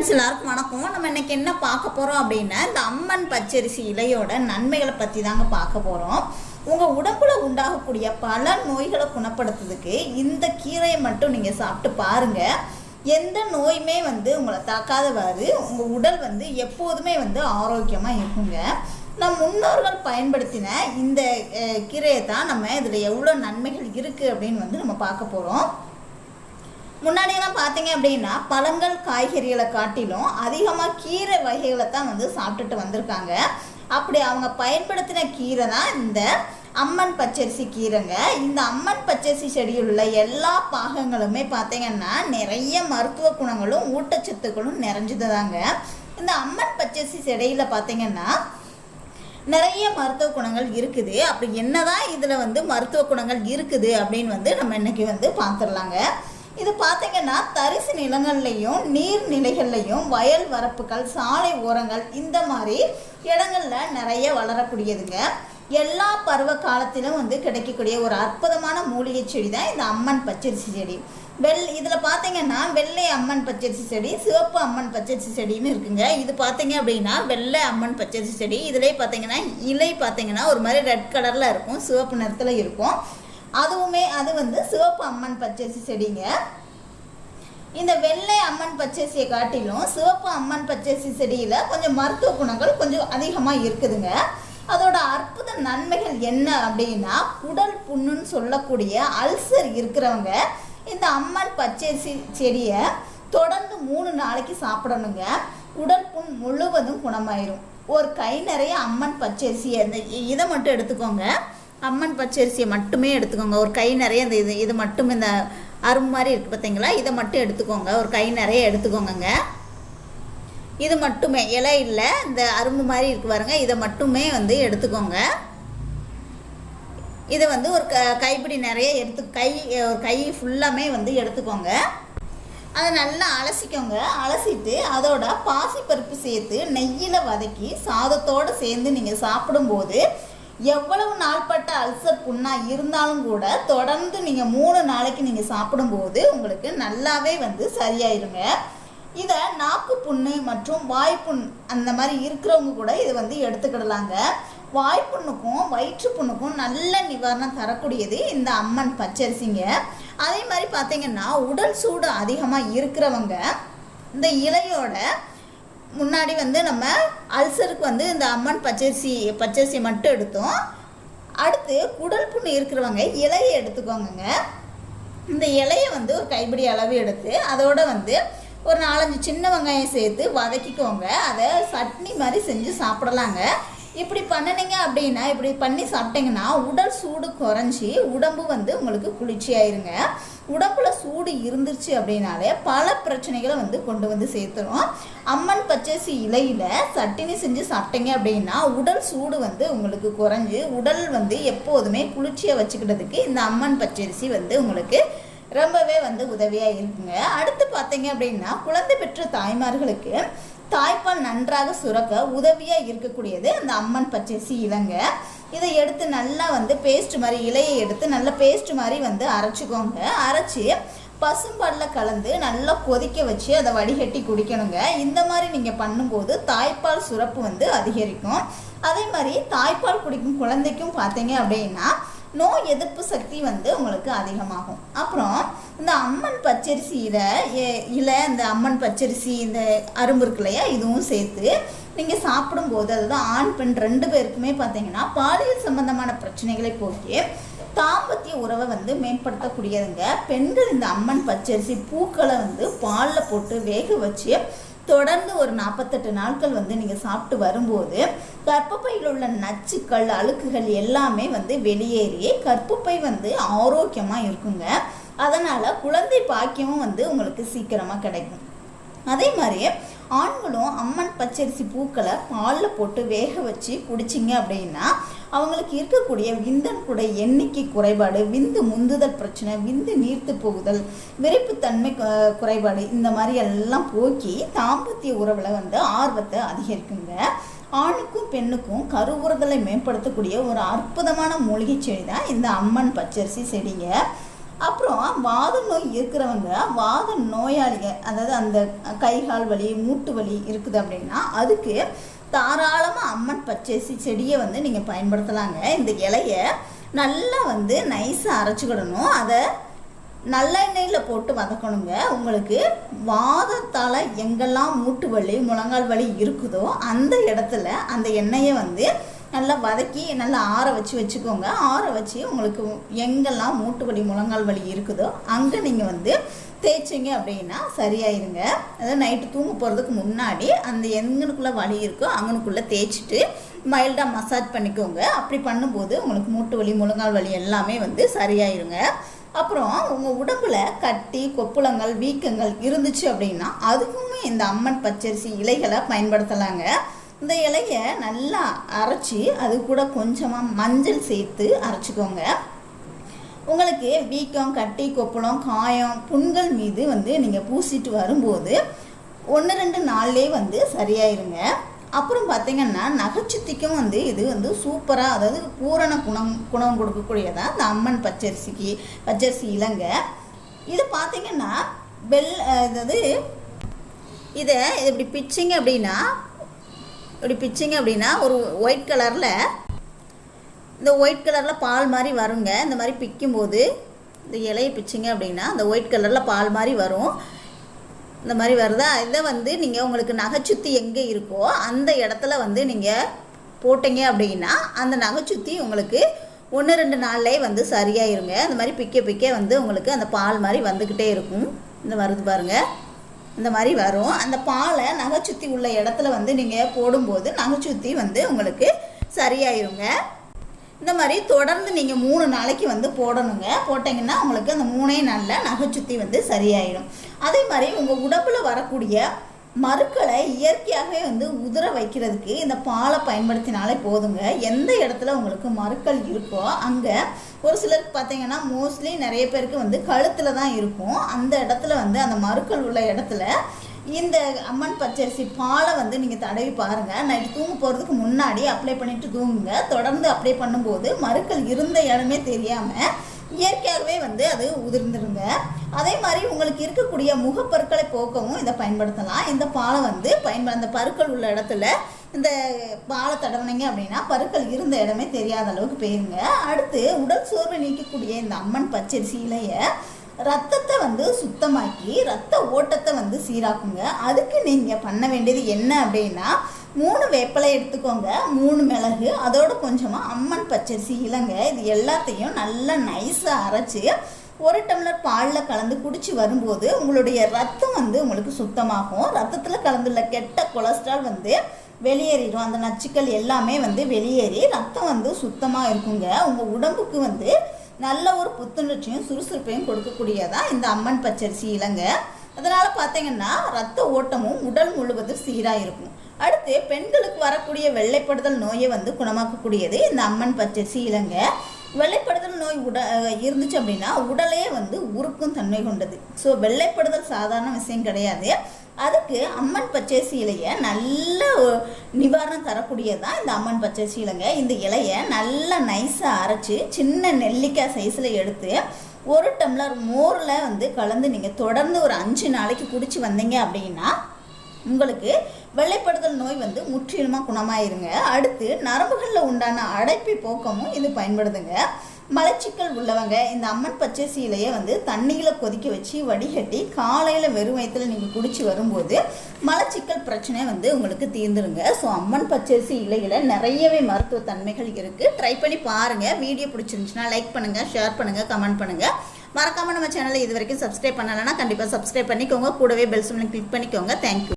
எல்லாருக்கும் வணக்கம். நம்ம இன்னைக்கு என்ன பார்க்க போகிறோம் அப்படின்னா, இந்த அம்மன் பச்சரிசி இலையோட நன்மைகளை பற்றி தாங்க பார்க்க போகிறோம். உங்கள் உடம்புல உண்டாகக்கூடிய பல நோய்களை குணப்படுத்துறதுக்கு இந்த கீரையை மட்டும் நீங்கள் சாப்பிட்டு பாருங்கள். எந்த நோயுமே உங்களை தாக்காதவாறு உங்கள் உடல் எப்போதுமே ஆரோக்கியமாக இருக்குங்க. நம் முன்னோர்கள் பயன்படுத்தின இந்த கீரையை தான் நம்ம இதில் எவ்வளோ நன்மைகள் இருக்குது அப்படின்னு நம்ம பார்க்க போகிறோம். முன்னாடியெல்லாம் பார்த்தீங்க அப்படின்னா பழங்கள் காய்கறிகளை காட்டிலும் அதிகமாக கீரை வகைகளை தான் சாப்பிட்டுட்டு வந்திருக்காங்க. அப்படி அவங்க பயன்படுத்தின கீரை தான் இந்த அம்மன் பச்சரிசி கீரைங்க. இந்த அம்மன் பச்சரிசி செடியில் உள்ள எல்லா பாகங்களுமே பார்த்தீங்கன்னா நிறைய மருத்துவ குணங்களும் ஊட்டச்சத்துக்களும் நிறைஞ்சதுதாங்க. இந்த அம்மன் பச்சரிசி செடியில் பார்த்தீங்கன்னா நிறைய மருத்துவ குணங்கள் இருக்குது. அப்படி என்னதான் இதில் மருத்துவ குணங்கள் இருக்குது அப்படின்னு நம்ம இன்னைக்கு பார்த்துடலாங்க. இது பார்த்தீங்கன்னா தரிசு நிலங்கள்லையும் நீர்நிலைகள்லையும் வயல் வரப்புகள் சாலை ஓரங்கள் இந்த மாதிரி இடங்களில் நிறைய வளரக்கூடியதுங்க. எல்லா பருவ காலத்திலும் கிடைக்கக்கூடிய ஒரு அற்புதமான மூலிகை செடி தான் இந்த அம்மன் பச்சரிசி செடி. இதில் பார்த்தீங்கன்னா வெள்ளை அம்மன் பச்சரிசி செடி, சிவப்பு அம்மன் பச்சரிசி செடின்னு இருக்குங்க. இது பார்த்தீங்க அப்படின்னா வெள்ளை அம்மன் பச்சரிசி செடி. இதிலே பார்த்தீங்கன்னா இலை பார்த்தீங்கன்னா ஒரு மாதிரி ரெட் கலரில் இருக்கும், சிவப்பு நிறத்தில் இருக்கும். அதுவுமே அது சிவப்பு அம்மன் பச்சரிசி செடிங்க. இந்த வெள்ளை அம்மன் பச்சரிசியை காட்டிலும் சிவப்பு அம்மன் பச்சரிசி செடியில் கொஞ்சம் மருத்துவ குணங்கள் கொஞ்சம் அதிகமாக இருக்குதுங்க. அதோட அற்புத நன்மைகள் என்ன அப்படின்னா, குடல் புண்ணுன்னு சொல்லக்கூடிய அல்சர் இருக்கிறவங்க இந்த அம்மன் பச்சரிசி செடியை தொடர்ந்து 3 நாளைக்கு சாப்பிடணுங்க. குடல் புண் முழுவதும் குணமாயிரும். ஒரு கை நிறைய அம்மன் பச்சரிசியை இதை மட்டும் எடுத்துக்கோங்க. அம்மன் பச்சரிசியை மட்டுமே எடுத்துக்கோங்க. ஒரு கை நிறைய இந்த இது மட்டும் இந்த அரும்பு மாதிரி இருக்குது பார்த்தீங்களா, இதை மட்டும் எடுத்துக்கோங்க. ஒரு கை நிறைய எடுத்துக்கோங்க. இது மட்டுமே இலை இல்லை, இந்த அரும்பு மாதிரி இருக்கு பாருங்க, இதை மட்டுமே எடுத்துக்கோங்க. இதை ஒரு கைப்பிடி நிறைய ஒரு கை ஃபுல்லாமே எடுத்துக்கோங்க. அதை நல்லா அலசிக்கோங்க. அலசிட்டு அதோட பாசிப்பருப்பு சேர்த்து நெய்யில் வதக்கி சாதத்தோடு சேர்ந்து நீங்கள் சாப்பிடும்போது எவ்வளவு நாள்பட்ட அல்சர் புண்ணாக இருந்தாலும் கூட தொடர்ந்து நீங்கள் 3 நாளைக்கு நீங்கள் சாப்பிடும்போது உங்களுக்கு நல்லாவே சரியாயிருங்க. இதை நாக்கு புண்ணு மற்றும் வாய்ப்புண் அந்த மாதிரி இருக்கிறவங்க கூட இதை எடுத்துக்கிடலாங்க. வாய்ப்புண்ணுக்கும் வயிற்று புண்ணுக்கும் நல்ல நிவாரணம் தரக்கூடியது இந்த அம்மன் பச்சரிசிங்க. அதே மாதிரி பார்த்தீங்கன்னா உடல் சூடு அதிகமாக இருக்கிறவங்க இந்த இலையோட முன்னாடி நம்ம அல்சருக்கு இந்த அம்மன் பச்சரிசி மட்டும் எடுத்தோம். அடுத்து குடல் புண்ணு இருக்கிறவங்க இலையை எடுத்துக்கோங்க. இந்த இலையை ஒரு கைப்பிடி அளவு எடுத்து அதோட ஒரு 4-5 சின்ன வெங்காயம் சேர்த்து வதக்கிக்கோங்க. அதை சட்னி மாதிரி செஞ்சு சாப்பிடலாங்க. இப்படி பண்ணினீங்க அப்படின்னா, இப்படி பண்ணி சாப்பிட்டீங்கன்னா உடல் சூடு குறைஞ்சி உடம்பு உங்களுக்கு குளிர்ச்சியாயிருங்க. உடம்புல சூடு இருந்துச்சு அப்படின்னாலே பல பிரச்சனைகளை கொண்டு சேர்த்துரும். அம்மன் பச்சரிசி இலையில் சட்டினி செஞ்சு சாப்பிட்டீங்க அப்படின்னா உடல் சூடு உங்களுக்கு குறைஞ்சி உடல் எப்போதுமே குளிர்ச்சியாக வச்சுக்கிட்டதுக்கு இந்த அம்மன் பச்சரிசி உங்களுக்கு ரொம்பவே உதவியாக இருக்குங்க. அடுத்து பார்த்தீங்க அப்படின்னா குழந்தை பெற்ற தாய்மார்களுக்கு தாய்ப்பால் நன்றாக சுரக்க உதவியாக இருக்கக்கூடியது அந்த அம்மன் பச்சரிசி இலைங்க. இதை எடுத்து நல்லா பேஸ்ட் மாதிரி இலையை எடுத்து நல்லா பேஸ்ட் மாதிரி அரைச்சிக்கோங்க. அரைச்சி பசும்பாலில் கலந்து நல்லா கொதிக்க வச்சு அதை வடிகட்டி குடிக்கணுங்க. இந்த மாதிரி நீங்கள் பண்ணும்போது தாய்ப்பால் சுரப்பு அதிகரிக்கும். அதே மாதிரி தாய்ப்பால் குடிக்கும் குழந்தைக்கும் பார்த்தீங்க அப்படின்னா நோய் எதிர்ப்பு சக்தி உங்களுக்கு அதிகமாகும். அப்புறம் இந்த அம்மன் பச்சரிசி இலை இந்த அம்மன் பச்சரிசி இந்த அரும்பு இருக்கு இல்லையா, இதுவும் சேர்த்து நீங்கள் சாப்பிடும்போது அதுதான் ஆண் பெண் 2 பேருக்குமே பார்த்தீங்கன்னா பாலியல் சம்பந்தமான பிரச்சனைகளை போக்கி தாம்பத்திய உறவை மேம்படுத்தக்கூடியதுங்க. பெண்கள் இந்த அம்மன் பச்சரிசி பூக்களை பாலில் போட்டு வேக வச்சு தொடர்ந்து ஒரு 48 நாட்கள் நீங்கள் சாப்பிட்டு வரும்போது கர்ப்பப்பையில் உள்ள நச்சுக்கள் அழுக்குகள் எல்லாமே வெளியேறி கர்ப்பப்பை ஆரோக்கியமாக இருக்குங்க. அதனால் குழந்தை பாக்கியமும் உங்களுக்கு சீக்கிரமாக கிடைக்கும். அதே மாதிரி ஆண்களும் அம்மன் பச்சரிசி பூக்களை பாலில் போட்டு வேக வச்சு குடிச்சிங்க அப்படின்னா அவங்களுக்கு இருக்கக்கூடிய விந்தன் கூட எண்ணிக்கை குறைபாடு, விந்து முந்துதல் பிரச்சனை, விந்து நீர்த்து போகுதல், விரைப்புத்தன்மை குறைபாடு இந்த மாதிரி எல்லாம் போக்கி தாம்பத்திய உறவில் ஆர்வத்தை அதிகரிக்குங்க. ஆணுக்கும் பெண்ணுக்கும் கருவுறுதலை மேம்படுத்தக்கூடிய ஒரு அற்புதமான மூலிகை செடி தான் இந்த அம்மன் பச்சரிசி செடிங்க. அப்புறம் அப்புறம் வாத நோய் இருக்கிறவங்க, வாத நோயாளிங்க, அதாவது அந்த கை கால் வலி மூட்டு வலி இருக்குது அப்படின்னா அதுக்கு தாராளமாக அம்மன் பச்சரிசி செடியை வந்து நீங்கள் பயன்படுத்தலாங்க. இந்த இலையை நல்லா வந்து நைஸாக அரைச்சிக்கிடணும். அதை நல்லெண்ணெயில் போட்டு வதக்கணுங்க. உங்களுக்கு வாதத்தால் எங்கெல்லாம் மூட்டு வலி முழங்கால் வலி இருக்குதோ அந்த இடத்துல அந்த எண்ணெயை வந்து நல்லா வதக்கி நல்லா ஆற வச்சுக்கோங்க. ஆற வச்சு உங்களுக்கு எங்கெல்லாம் மூட்டு வலி முழங்கால் வலி இருக்குதோ அங்கே நீங்கள் வந்து தேய்ச்சிங்க அப்படின்னா சரியாயிருங்க. அதாவது நைட்டு தூங்க போகிறதுக்கு முன்னாடி அந்த எங்கனுக்குள்ளே வலி இருக்கோ அங்கனுக்குள்ளே தேய்ச்சிட்டு மைல்டாக மசாஜ் பண்ணிக்கோங்க. அப்படி பண்ணும்போது உங்களுக்கு மூட்டு வலி முழங்கால் வலி எல்லாமே வந்து சரியாயிருங்க. அப்புறம் உங்கள் உடம்புல கட்டி கொப்புளங்கள் வீக்கங்கள் இருந்துச்சு அப்படின்னா அதுக்குமே இந்த அம்மன் பச்சரிசி இலைகளை பயன்படுத்தலாங்க. இந்த இலையை நல்லா அரைச்சி அது கூட கொஞ்சமாக மஞ்சள் சேர்த்து அரைச்சிக்கோங்க. உங்களுக்கு வீக்கம் கட்டி கொப்புளம் காயம் புண்கள் மீது வந்து நீங்கள் பூசிட்டு வரும்போது 1-2 நாள்லேயே வந்து சரியாயிருங்க. அப்புறம் பார்த்திங்கன்னா நகைச்சுத்திக்கும் வந்து இது வந்து சூப்பராக, அதாவது பூரண குணம் கொடுக்கக்கூடியதான் இந்த அம்மன் பச்சரிசி இலைங்க. இது பார்த்திங்கன்னா அதாவது இதை இப்படி பிச்சிங்க அப்படின்னா ஒரு ஒயிட் கலரில் இந்த ஒயிட் கலரில் பால் மாதிரி வருங்க. இந்த மாதிரி பிக்கும்போது இந்த இலையை பிச்சிங்க அப்படின்னா அந்த ஒயிட் கலரில் பால் மாதிரி வரும். இந்த மாதிரி வருதா, இதை வந்து நீங்கள் உங்களுக்கு நகைச்சுத்தி எங்கே இருக்கோ அந்த இடத்துல வந்து நீங்கள் போட்டிங்க அப்படின்னா அந்த நகைச்சுத்தி உங்களுக்கு 1-2 நாள்லேயே வந்து சரியாயிருங்க. இந்த மாதிரி பிக்க வந்து உங்களுக்கு அந்த பால் மாதிரி வந்துக்கிட்டே இருக்கும். இந்த வருது பாருங்கள், இந்த மாதிரி வரும். அந்த பாலை நகைச்சுத்தி உள்ள இடத்துல வந்து நீங்கள் போடும்போது நகைச்சுத்தி வந்து உங்களுக்கு சரியாயிருங்க. இந்த மாதிரி தொடர்ந்து நீங்கள் 3 நாளைக்கு வந்து போடணுங்க. போட்டிங்கன்னா உங்களுக்கு அந்த 3 நாளில் நகைச்சுத்தி வந்து சரியாயிடும். அதே மாதிரி உங்கள் உடம்பில் வரக்கூடிய மருக்களை இயற்கையாகவே வந்து உதிர வைக்கிறதுக்கு இந்த பாலை பயன்படுத்தினாலே போதுங்க. எந்த இடத்துல உங்களுக்கு மருக்கள் இருக்கோ அங்கே ஒரு சிலருக்கு பார்த்தீங்கன்னா மோஸ்ட்லி நிறைய பேருக்கு வந்து கழுத்தில் தான் இருக்கும். அந்த இடத்துல வந்து அந்த மருக்கள் உள்ள இடத்துல இந்த அம்மன் பச்சரிசி பாலை வந்து நீங்கள் தடவி பாருங்கள். நைட்டு தூங்க போகிறதுக்கு முன்னாடி அப்ளை பண்ணிவிட்டு தூங்குங்க. தொடர்ந்து அப்ளை பண்ணும்போது மருக்கள் இருந்த இடமே தெரியாமல் இயற்கையாகவே வந்து அது உதிர்ந்துருங்க. அதே மாதிரி உங்களுக்கு இருக்கக்கூடிய முகப்பருக்களை போக்கவும் இதை பயன்படுத்தலாம். இந்த பாலை வந்து அந்த பருக்கள் உள்ள இடத்துல இந்த பாலை தடவினீங்க அப்படின்னா பருக்கள் இருந்த இடமே தெரியாத அளவுக்கு போயிருங்க. அடுத்து உடல் சோர்வை நீக்கக்கூடிய இந்த அம்மன் பச்சரிசி இலையை ரத்தத்தை வந்து சுத்தமாக்கி ரத்த ஓட்டத்தை வந்து சீராக்குங்க. அதுக்கு நீங்கள் பண்ண வேண்டியது என்ன அப்படின்னா 3 வேப்பிலை எடுத்துக்கோங்க, 3 மிளகு, அதோட கொஞ்சமாக அம்மன் பச்சரிசி இலைங்க. இது எல்லாத்தையும் நல்லா நைஸாக அரைச்சி 1 டம்ளர் பாலில் கலந்து குடிச்சு வரும்போது உங்களுடைய ரத்தம் வந்து உங்களுக்கு சுத்தமாகும். ரத்தத்தில் கலந்துள்ள கெட்ட கொலஸ்ட்ரால் வந்து வெளியேறிடும். அந்த நச்சுக்கள் எல்லாமே வந்து வெளியேறி ரத்தம் வந்து சுத்தமாக இருக்குங்க. உங்கள் உடம்புக்கு வந்து நல்ல ஒரு புத்துணர்ச்சியும் சுறுசுறுப்பையும் கொடுக்கக்கூடியதான் இந்த அம்மன் பச்சரிசி இலைங்க. அதனால் பார்த்தீங்கன்னா ரத்த ஓட்டமும் உடல் முழுவதும் சீராக இருக்கும். அடுத்து பெண்களுக்கு வரக்கூடிய வெள்ளைப்படுதல் நோயை வந்து குணமாக்கக்கூடியது இந்த அம்மன் பச்சரிசி இலைங்க. வெள்ளைப்படுதல் நோய் இருந்துச்சு அப்படின்னா உடலே வந்து உருக்கும் தன்மை கொண்டது. ஸோ வெள்ளைப்படுதல் சாதாரண விஷயம் கிடையாது. அதுக்கு அம்மன் பச்சரிசி இலையை நல்ல நிவாரணம் தரக்கூடியதான் இந்த அம்மன் பச்சரிசி இலைங்க. இந்த இலையை நல்லா நைஸாக அரைச்சி சின்ன நெல்லிக்காய் சைஸில் எடுத்து 1 டம்ளர் மோரில் வந்து கலந்து நீங்கள் தொடர்ந்து ஒரு 5 நாளைக்கு குடிச்சு வந்தீங்க அப்படின்னா உங்களுக்கு வெள்ளைப்படுதல் நோய் வந்து முற்றிலுமாக குணமாயிருங்க. அடுத்து நரம்புகளில் உண்டான அடைப்பை போக்கமும் இது பயன்படுதுங்க. மலச்சிக்கல் உள்ளவங்க இந்த அம்மன் பச்சரிசி இலையை வந்து தண்ணியில் கொதிக்க வச்சு வடிகட்டி காலையில் வெறும் வயிற்றில் நீங்கள் குடிச்சு வரும்போது மலச்சிக்கல் பிரச்சனை வந்து உங்களுக்கு தீர்ந்துருங்க. ஸோ அம்மன் பச்சரிசி இலையில் நிறையவே மருத்துவ தன்மைகள் இருக்குது. ட்ரை பண்ணி பாருங்கள். வீடியோ பிடிச்சிருந்துச்சுன்னா லைக் பண்ணுங்கள், ஷேர் பண்ணுங்கள், கமெண்ட் பண்ணுங்கள். மறக்காமல் நம்ம சேனலை இது வரைக்கும் சப்ஸ்கிரைப் பண்ணலைன்னா கண்டிப்பாக சப்ஸ்கிரைப் பண்ணிக்கோங்க. கூடவே பெல் சிம்லையும் கிளிக் பண்ணிக்கோங்க. தேங்க்யூ.